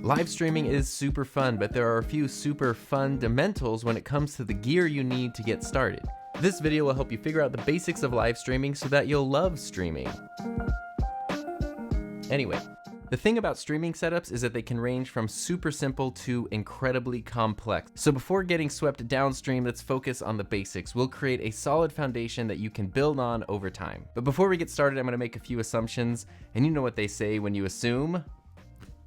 Live streaming is super fun, but there are a few super fundamentals when it comes to the gear you need to get started. This video will help you figure out the basics of live streaming so that you'll love streaming. Anyway, the thing about streaming setups is that they can range from super simple to incredibly complex. So before getting swept downstream, let's focus on the basics. We'll create a solid foundation that you can build on over time. But before we get started, I'm gonna make a few assumptions, and you know what they say when you assume,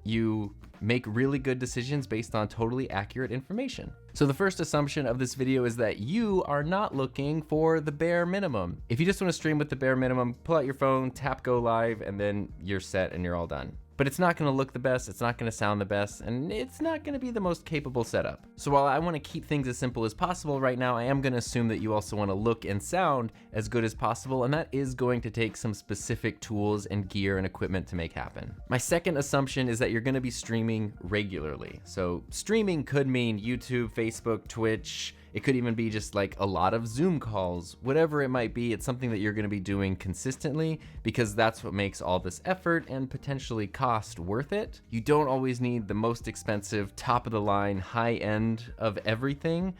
you make really good decisions based on totally accurate information. So the first assumption of this video is that you are not looking for the bare minimum. If you just want to stream with the bare minimum, pull out your phone, tap go live, and then you're set and you're all done. But it's not gonna look the best, it's not gonna sound the best, and it's not gonna be the most capable setup. So while I wanna keep things as simple as possible right now, I am gonna assume that you also wanna look and sound as good as possible, and that is going to take some specific tools and gear and equipment to make happen. My second assumption is that you're gonna be streaming regularly. So streaming could mean YouTube, Facebook, Twitch. It could even be just like a lot of Zoom calls, whatever it might be. It's something that you're gonna be doing consistently because that's what makes all this effort and potentially cost worth it. You don't always need the most expensive, top of the line, high end of everything,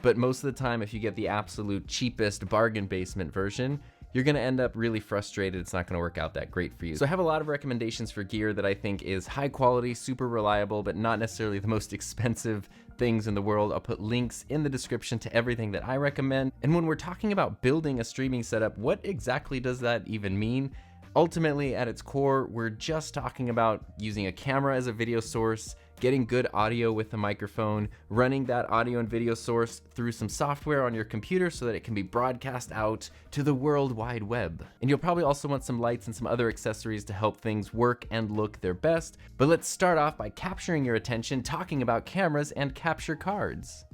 but most of the time, if you get the absolute cheapest bargain basement version, you're gonna end up really frustrated. It's not gonna work out that great for you. So I have a lot of recommendations for gear that I think is high quality, super reliable, but not necessarily the most expensive things in the world. I'll put links in the description to everything that I recommend. And when we're talking about building a streaming setup, what exactly does that even mean? Ultimately, at its core, we're just talking about using a camera as a video source, getting good audio with a microphone, running that audio and video source through some software on your computer so that it can be broadcast out to the World Wide Web. And you'll probably also want some lights and some other accessories to help things work and look their best. But let's start off by capturing your attention, talking about cameras and capture cards.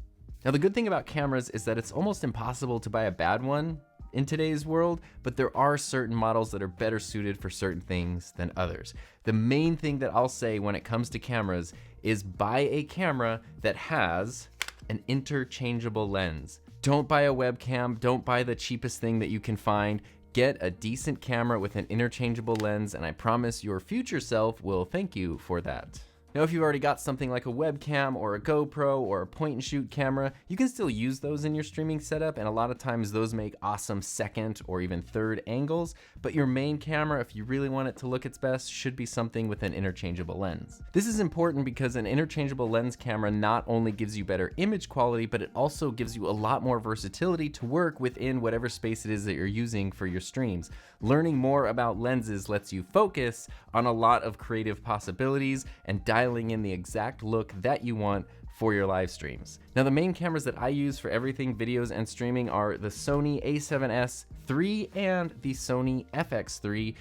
Now, the good thing about cameras is that it's almost impossible to buy a bad one in today's world, but there are certain models that are better suited for certain things than others. The main thing that I'll say when it comes to cameras is buy a camera that has an interchangeable lens. Don't buy a webcam, don't buy the cheapest thing that you can find. Get a decent camera with an interchangeable lens, and I promise your future self will thank you for that. Now, if you've already got something like a webcam or a GoPro or a point and shoot camera, you can still use those in your streaming setup, and a lot of times those make awesome second or even third angles, but your main camera, if you really want it to look its best, should be something with an interchangeable lens. This is important because an interchangeable lens camera not only gives you better image quality, but it also gives you a lot more versatility to work within whatever space it is that you're using for your streams. Learning more about lenses lets you focus on a lot of creative possibilities and dialing in the exact look that you want for your live streams. Now, the main cameras that I use for everything videos and streaming are the Sony a7S III and the Sony FX3,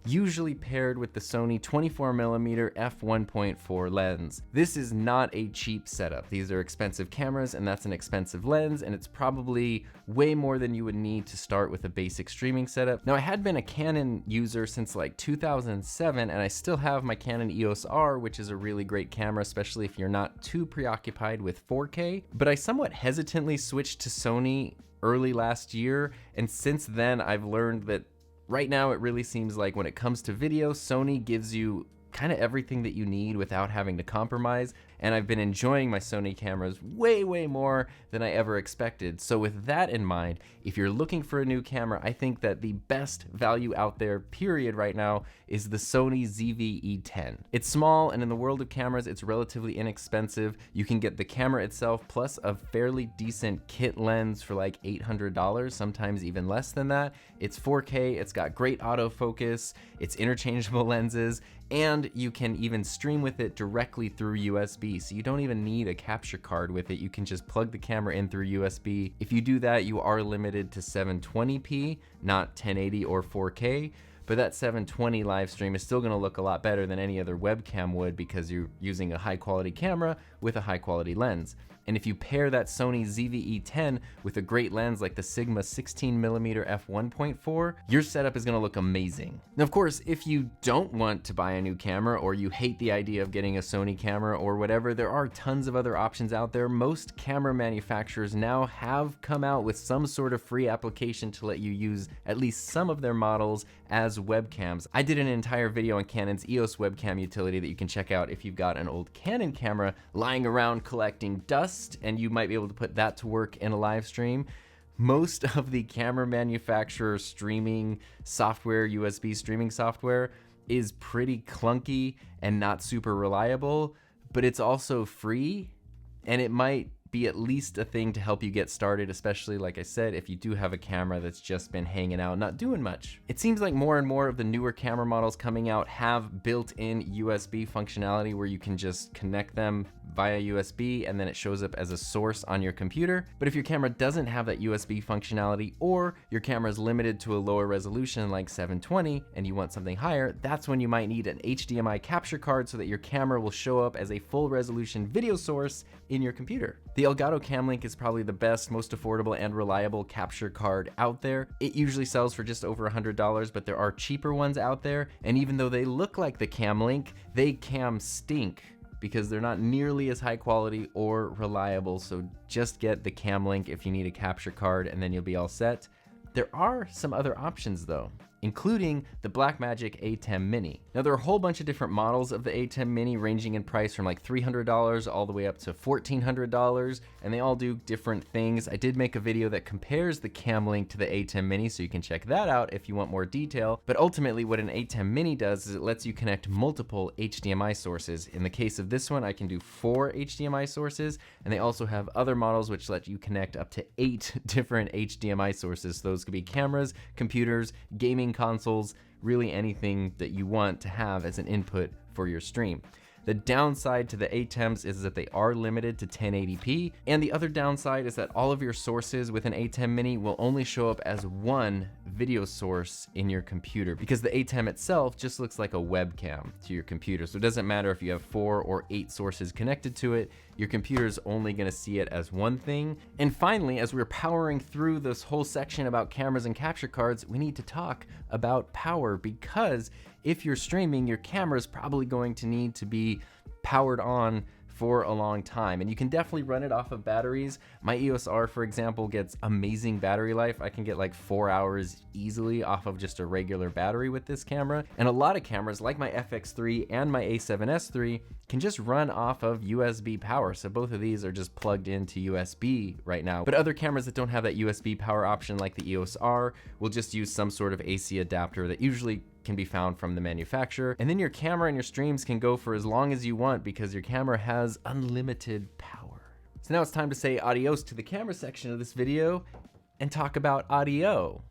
usually paired with the Sony 24mm f1.4 lens. This is not a cheap setup. These are expensive cameras, and that's an expensive lens, and it's probably way more than you would need to start with a basic streaming setup. Now, I had been a Canon user since like 2007, and I still have my Canon EOS R, which is a really great camera, especially if you're not too preoccupied with 4K, but I somewhat hesitantly switched to Sony early last year, and since then I've learned that right now, it really seems like when it comes to video, Sony gives you kind of everything that you need without having to compromise, and I've been enjoying my Sony cameras way more than I ever expected. So with that in mind, if you're looking for a new camera, I think that the best value out there, period, right now is the Sony ZV-E10. It's small, and in the world of cameras, it's relatively inexpensive. You can get the camera itself plus a fairly decent kit lens for like $800, sometimes even less than that. It's 4K, it's got great autofocus, it's interchangeable lenses, and you can even stream with it directly through USB, so you don't even need a capture card with it. You can just plug the camera in through USB. If you do that, you are limited to 720p, not 1080 or 4K, but that 720 live stream is still gonna look a lot better than any other webcam would because you're using a high quality camera with a high quality lens. And if you pair that Sony ZV-E10 with a great lens like the Sigma 16mm f1.4, your setup is gonna look amazing. Now, of course, if you don't want to buy a new camera or you hate the idea of getting a Sony camera or whatever, there are tons of other options out there. Most camera manufacturers now have come out with some sort of free application to let you use at least some of their models as webcams. I did an entire video on Canon's EOS webcam utility that you can check out if you've got an old Canon camera lying around collecting dust, and you might be able to put that to work in a live stream. Most of the camera manufacturer streaming software, USB streaming software, is pretty clunky and not super reliable, but it's also free, and it might be at least a thing to help you get started, especially, like I said, if you do have a camera that's just been hanging out, not doing much. It seems like more and more of the newer camera models coming out have built-in USB functionality where you can just connect them via USB and then it shows up as a source on your computer. But if your camera doesn't have that USB functionality, or your camera is limited to a lower resolution like 720 and you want something higher, that's when you might need an HDMI capture card so that your camera will show up as a full resolution video source in your computer. The Elgato Cam Link is probably the best, most affordable and reliable capture card out there. It usually sells for just over $100, but there are cheaper ones out there, and even though they look like the Cam Link, they cam stink because they're not nearly as high quality or reliable. So just get the Cam Link if you need a capture card, and then you'll be all set. There are some other options though, including the Blackmagic ATEM Mini. Now, there are a whole bunch of different models of the ATEM Mini, ranging in price from like $300 all the way up to $1,400, and they all do different things. I did make a video that compares the Cam Link to the ATEM Mini, so you can check that out if you want more detail. But ultimately, what an ATEM Mini does is it lets you connect multiple HDMI sources. In the case of this one, I can do 4 HDMI sources, and they also have other models which let you connect up to 8 different HDMI sources. So those could be cameras, computers, gaming consoles, really anything that you want to have as an input for your stream. The downside to the ATEMs is that they are limited to 1080p, and the other downside is that all of your sources with an ATEM Mini will only show up as one video source in your computer, because the ATEM itself just looks like a webcam to your computer. So it doesn't matter if you have 4 or 8 sources connected to it, your computer's only gonna see it as one thing. And finally, as we're powering through this whole section about cameras and capture cards, we need to talk about power, because if you're streaming, your camera is probably going to need to be powered on for a long time, and you can definitely run it off of batteries. My EOS R, for example, gets amazing battery life. I can get like 4 hours easily off of just a regular battery with this camera, and a lot of cameras like my FX3 and my A7S III can just run off of USB power. So both of these are just plugged into USB right now. But other cameras that don't have that USB power option, like the EOS R, will just use some sort of AC adapter that usually can be found from the manufacturer. And then your camera and your streams can go for as long as you want because your camera has unlimited power. So now it's time to say adios to the camera section of this video and talk about audio.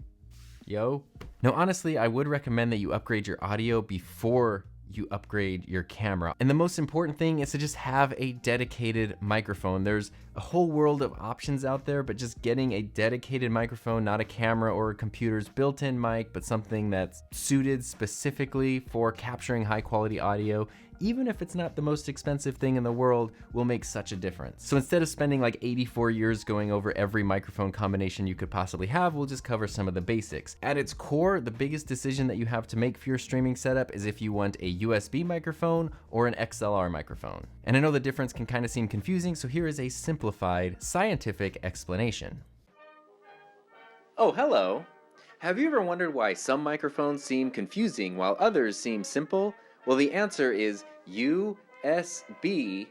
Yo. Now, honestly, I would recommend that you upgrade your audio before you upgrade your camera. And the most important thing is to just have a dedicated microphone. There's a whole world of options out there, but just getting a dedicated microphone, not a camera or a computer's built-in mic, but something that's suited specifically for capturing high quality audio, even if it's not the most expensive thing in the world, will make such a difference. So instead of spending like 84 years going over every microphone combination you could possibly have, we'll just cover some of the basics. At its core, the biggest decision that you have to make for your streaming setup is if you want a USB microphone or an XLR microphone. And I know the difference can kind of seem confusing, so here is a simplified scientific explanation. Oh, hello. Have you ever wondered why some microphones seem confusing while others seem simple? Well, the answer is USB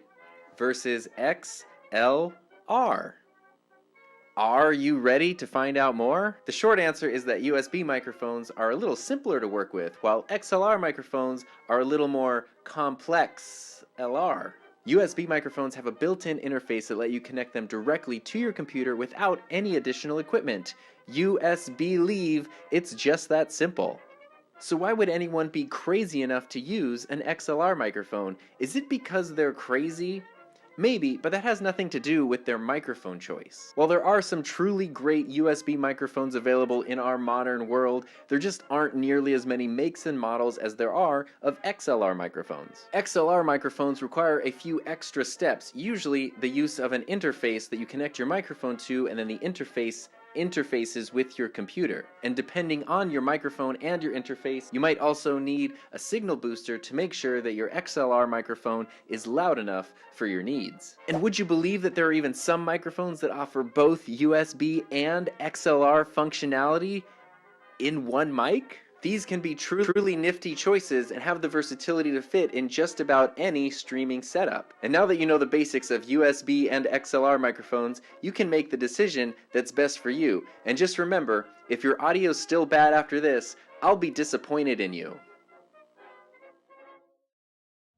versus XLR. Are you ready to find out more? The short answer is that USB microphones are a little simpler to work with, while XLR microphones are a little more complex. USB microphones have a built-in interface that let you connect them directly to your computer without any additional equipment. USB leave, it's just that simple. So why would anyone be crazy enough to use an XLR microphone? Is it because they're crazy? Maybe, but that has nothing to do with their microphone choice. While there are some truly great USB microphones available in our modern world, there just aren't nearly as many makes and models as there are of XLR microphones. XLR microphones require a few extra steps, usually the use of an interface that you connect your microphone to, and then the interfaces with your computer. And depending on your microphone and your interface, you might also need a signal booster to make sure that your XLR microphone is loud enough for your needs. And would you believe that there are even some microphones that offer both USB and XLR functionality in one mic? These can be truly nifty choices and have the versatility to fit in just about any streaming setup. And now that you know the basics of USB and XLR microphones, you can make the decision that's best for you. And just remember, if your audio's still bad after this, I'll be disappointed in you.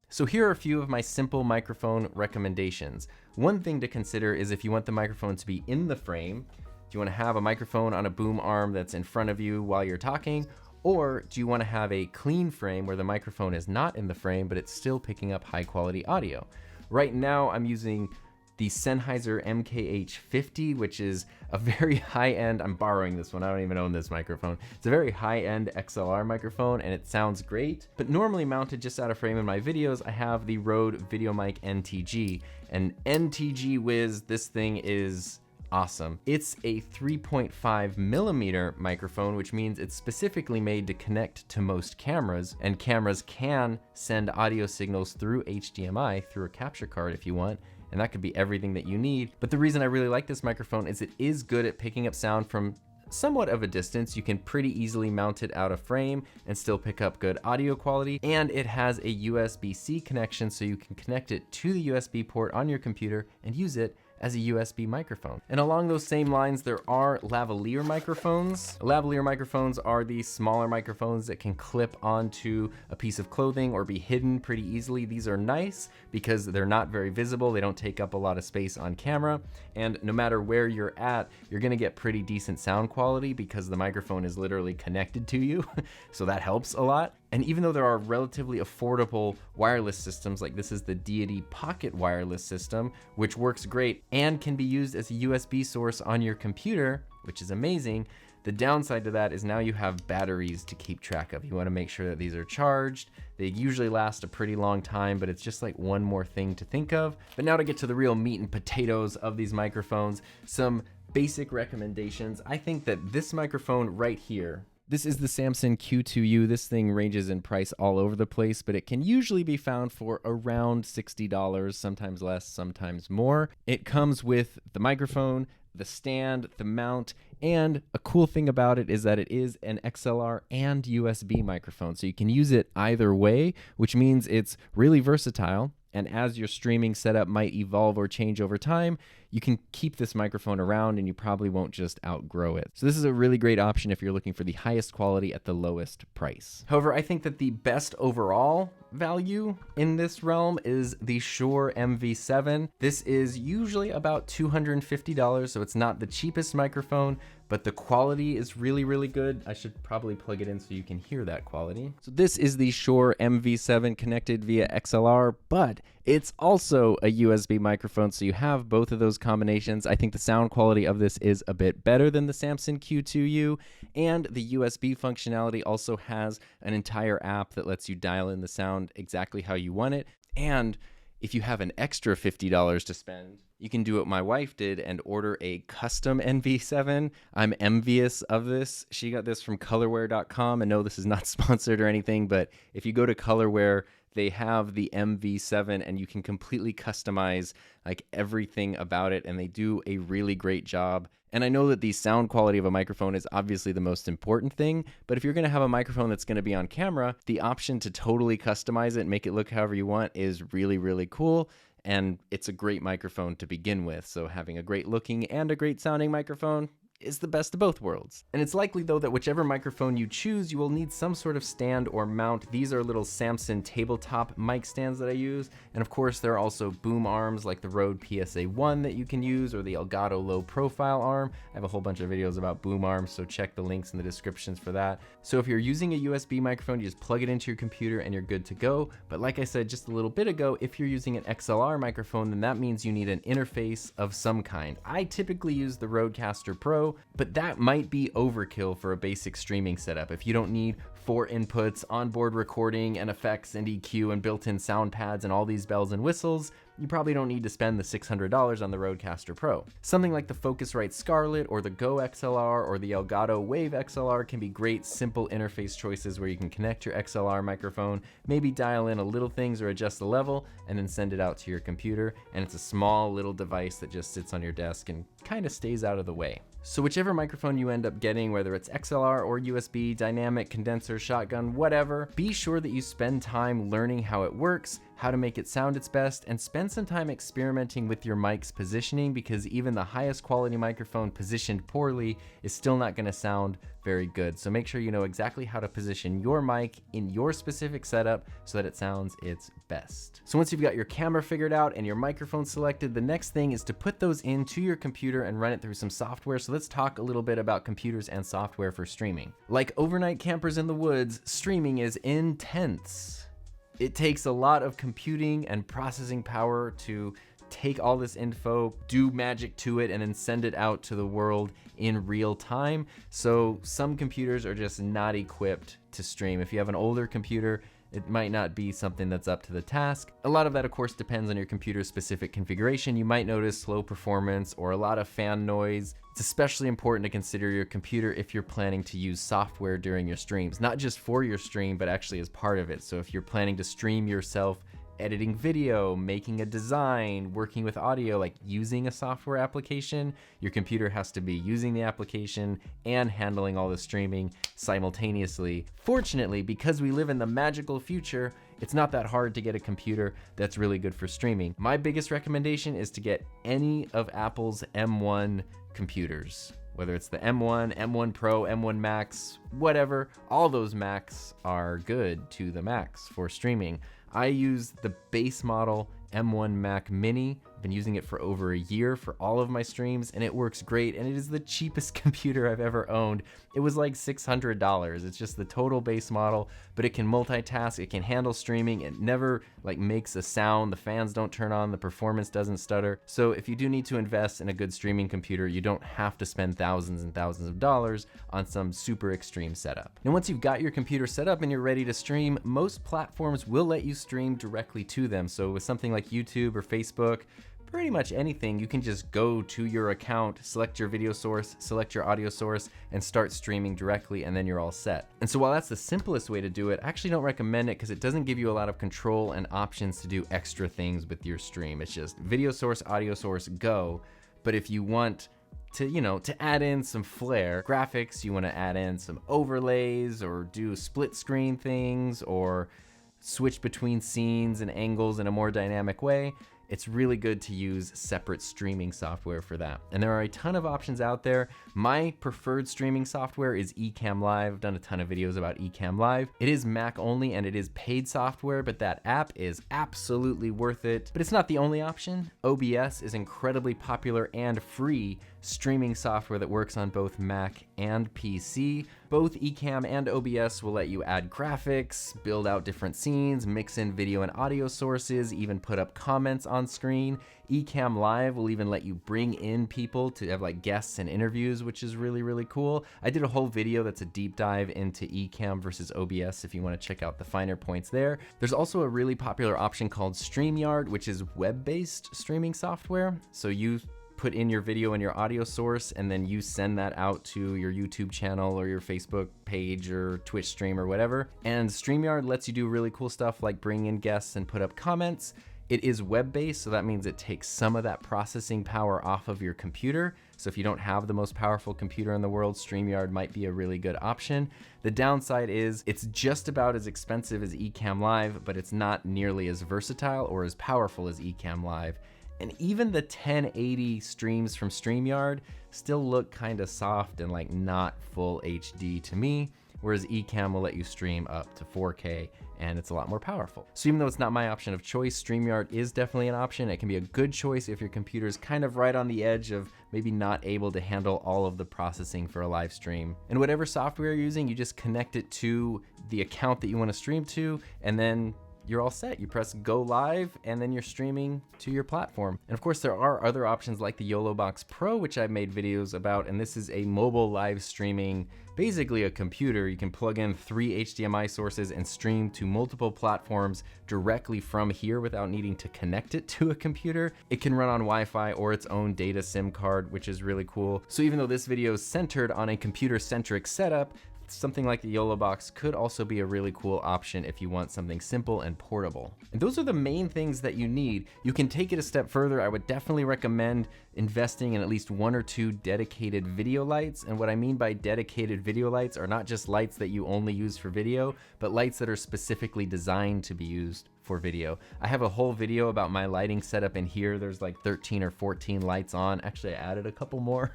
So here are a few of my simple microphone recommendations. One thing to consider is if you want the microphone to be in the frame, do you want to have a microphone on a boom arm that's in front of you while you're talking? Or do you want to have a clean frame where the microphone is not in the frame, but it's still picking up high quality audio? Right now I'm using the Sennheiser MKH50, which is a very high-end, I'm borrowing this one, I don't even own this microphone. It's a very high-end XLR microphone and it sounds great, but normally mounted just out of frame in my videos, I have the Rode Videomic NTG. And NTG whiz, this thing is awesome. It's a 3.5 millimeter microphone, which means it's specifically made to connect to most cameras, and cameras can send audio signals through HDMI through a capture card if you want, and that could be everything that you need. But the reason I really like this microphone is it is good at picking up sound from somewhat of a distance. You can pretty easily mount it out of frame and still pick up good audio quality, and it has a USB-C connection, so you can connect it to the USB port on your computer and use it as a USB microphone. And along those same lines, there are lavalier microphones. Lavalier microphones are these smaller microphones that can clip onto a piece of clothing or be hidden pretty easily. These are nice because they're not very visible. They don't take up a lot of space on camera. And no matter where you're at, you're gonna get pretty decent sound quality because the microphone is literally connected to you. So that helps a lot. And even though there are relatively affordable wireless systems, like this is the Deity Pocket wireless system, which works great and can be used as a USB source on your computer, which is amazing, the downside to that is now you have batteries to keep track of. You want to make sure that these are charged. They usually last a pretty long time, but it's just like one more thing to think of. But now to get to the real meat and potatoes of these microphones, some basic recommendations. I think that this microphone right here, this is the Samson Q2u. This thing ranges in price all over the place, but it can usually be found for around $60, sometimes less, sometimes more. It comes with the microphone, the stand, the mount, and a cool thing about it is that it is an XLR and USB microphone, so you can use it either way, which means it's really versatile. And as your streaming setup might evolve or change over time, you can keep this microphone around and you probably won't just outgrow it. So this is a really great option if you're looking for the highest quality at the lowest price. However, I think that the best overall value in this realm is the Shure MV7. This is usually about $250, so it's not the cheapest microphone, but the quality is really, really good. I should probably plug it in so you can hear that quality. So this is the Shure MV7 connected via XLR, but it's also a USB microphone, so you have both of those combinations. I think the sound quality of this is a bit better than the Samson Q2u, and the USB functionality also has an entire app that lets you dial in the sound exactly how you want it. And if you have an extra $50 to spend, you can do what my wife did and order a custom MV7. I'm envious of this. She got this from colorware.com, and no, this is not sponsored or anything, but if you go to Colorware, they have the MV7 and you can completely customize like everything about it, and they do a really great job. And I know that the sound quality of a microphone is obviously the most important thing, but if you're gonna have a microphone that's gonna be on camera, the option to totally customize it and make it look however you want is really, really cool. And it's a great microphone to begin with. So having a great looking and a great sounding microphone, is the best of both worlds. And it's likely though that whichever microphone you choose, you will need some sort of stand or mount. These are little Samson tabletop mic stands that I use. And of course there are also boom arms like the Rode PSA-1 that you can use, or the Elgato low profile arm. I have a whole bunch of videos about boom arms, so check the links in the descriptions for that. So if you're using a USB microphone, you just plug it into your computer and you're good to go. But like I said just a little bit ago, if you're using an XLR microphone, then that means you need an interface of some kind. I typically use the Rodecaster Pro, but that might be overkill for a basic streaming setup. If you don't need 4 inputs, onboard recording and effects and EQ and built-in sound pads and all these bells and whistles, you probably don't need to spend the $600 on the Rodecaster Pro. Something like the Focusrite Scarlett or the Go XLR or the Elgato Wave XLR can be great simple interface choices where you can connect your XLR microphone, maybe dial in a little things or adjust the level, and then send it out to your computer. And it's a small little device that just sits on your desk and kind of stays out of the way. So whichever microphone you end up getting, whether it's XLR or USB, dynamic, condenser, shotgun, whatever, be sure that you spend time learning how it works, how to make it sound its best, and spend some time experimenting with your mic's positioning, because even the highest quality microphone positioned poorly is still not going to sound very good. So make sure you know exactly how to position your mic in your specific setup so that it sounds its best. So once you've got your camera figured out and your microphone selected, the next thing is to put those into your computer and run it through some software. So let's talk a little bit about computers and software for streaming. Like overnight campers in the woods, streaming is intense. It takes a lot of computing and processing power to take all this info, do magic to it, and then send it out to the world in real time. So some computers are just not equipped to stream. If you have an older computer, it might not be something that's up to the task. A lot of that, of course, depends on your computer's specific configuration. You might notice slow performance or a lot of fan noise. It's especially important to consider your computer if you're planning to use software during your streams, not just for your stream, but actually as part of it. So if you're planning to stream yourself editing video, making a design, working with audio, like using a software application, your computer has to be using the application and handling all the streaming simultaneously. Fortunately, because we live in the magical future, it's not that hard to get a computer that's really good for streaming. My biggest recommendation is to get any of Apple's M1 computers. Whether it's the M1, M1 Pro, M1 Max, whatever, all those Macs are good to the max for streaming. I use the base model M1 Mac Mini. I've been using it for over a year for all of my streams, and it works great, and it is the cheapest computer I've ever owned. It was like $600. It's just the total base model, but it can multitask, it can handle streaming, it never like makes a sound, the fans don't turn on, the performance doesn't stutter. So if you do need to invest in a good streaming computer, you don't have to spend thousands and thousands of dollars on some super extreme setup. And once you've got your computer set up and you're ready to stream, most platforms will let you stream directly to them. So with something like YouTube or Facebook, pretty much anything, you can just go to your account, select your video source, select your audio source, and start streaming directly, and then you're all set. And so while that's the simplest way to do it, I actually don't recommend it because it doesn't give you a lot of control and options to do extra things with your stream. It's just video source, audio source, go. But if you want to, to add in some flair, graphics, you want to add in some overlays or do split screen things or switch between scenes and angles in a more dynamic way, it's really good to use separate streaming software for that. And there are a ton of options out there. My preferred streaming software is Ecamm Live. I've done a ton of videos about Ecamm Live. It is Mac only and it is paid software, but that app is absolutely worth it. But it's not the only option. OBS is incredibly popular and free streaming software that works on both Mac and PC. Both Ecamm and OBS will let you add graphics, build out different scenes, mix in video and audio sources, even put up comments on screen. Ecamm Live will even let you bring in people to have like guests and interviews, which is really, really cool. I did a whole video that's a deep dive into Ecamm versus OBS if you want to check out the finer points there. There's also a really popular option called StreamYard, which is web-based streaming software. So you put in your video and your audio source, and then you send that out to your YouTube channel or your Facebook page or Twitch stream or whatever. And StreamYard lets you do really cool stuff like bring in guests and put up comments. It is web-based, so that means it takes some of that processing power off of your computer. So if you don't have the most powerful computer in the world, StreamYard might be a really good option. The downside is it's just about as expensive as Ecamm Live, but it's not nearly as versatile or as powerful as Ecamm Live. And even the 1080 streams from StreamYard still look kind of soft and like not full HD to me, whereas Ecamm will let you stream up to 4K and it's a lot more powerful. So even though it's not my option of choice, StreamYard is definitely an option. It can be a good choice if your computer's kind of right on the edge of maybe not able to handle all of the processing for a live stream. And whatever software you're using, you just connect it to the account that you want to stream to, and then you're all set. You press go live and then you're streaming to your platform. And of course there are other options like the YOLObox Pro, which I've made videos about, and this is a mobile live streaming, basically a computer. You can plug in 3 HDMI sources and stream to multiple platforms directly from here without needing to connect it to a computer. It can run on Wi-Fi or its own data SIM card, which is really cool. So even though this video is centered on a computer-centric setup, something like the YOLObox could also be a really cool option if you want something simple and portable. And those are the main things that you need. You can take it a step further. I would definitely recommend investing in at least 1 or 2 dedicated video lights. And what I mean by dedicated video lights are not just lights that you only use for video, but lights that are specifically designed to be used for video. I have a whole video about my lighting setup in here. There's like 13 or 14 lights on. Actually, I added a couple more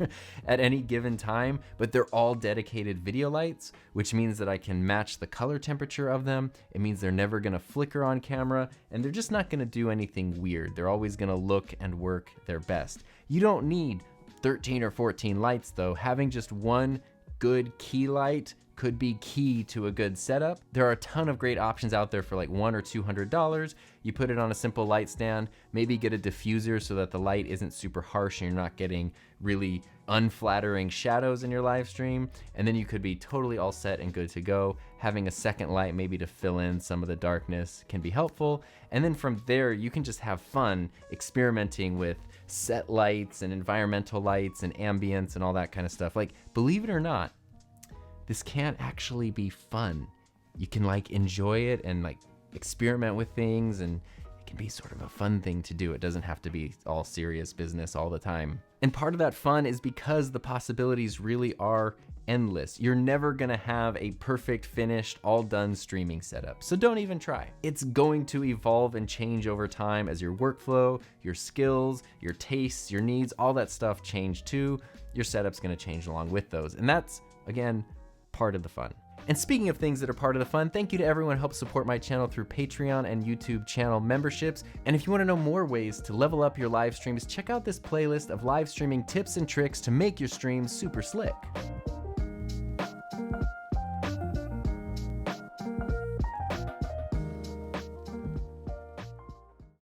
at any given time, but they're all dedicated video lights, which means that I can match the color temperature of them. It means they're never gonna flicker on camera, and they're just not gonna do anything weird. They're always gonna look and work their best. You don't need 13 or 14 lights though. Having just one good key light could be key to a good setup. There are a ton of great options out there for like $100 or $200. You put it on a simple light stand, maybe get a diffuser so that the light isn't super harsh and you're not getting really unflattering shadows in your live stream. And then you could be totally all set and good to go. Having a second light maybe to fill in some of the darkness can be helpful. And then from there, you can just have fun experimenting with set lights and environmental lights and ambience and all that kind of stuff. Like, believe it or not, this can actually be fun. You can like enjoy it and like experiment with things, and it can be sort of a fun thing to do. It doesn't have to be all serious business all the time. And part of that fun is because the possibilities really are endless. You're never gonna have a perfect, finished, all done streaming setup. So don't even try. It's going to evolve and change over time as your workflow, your skills, your tastes, your needs, all that stuff change too. Your setup's gonna change along with those. And that's, again, part of the fun. And speaking of things that are part of the fun, thank you to everyone who helps support my channel through Patreon and YouTube channel memberships. And if you want to know more ways to level up your live streams, check out this playlist of live streaming tips and tricks to make your streams super slick.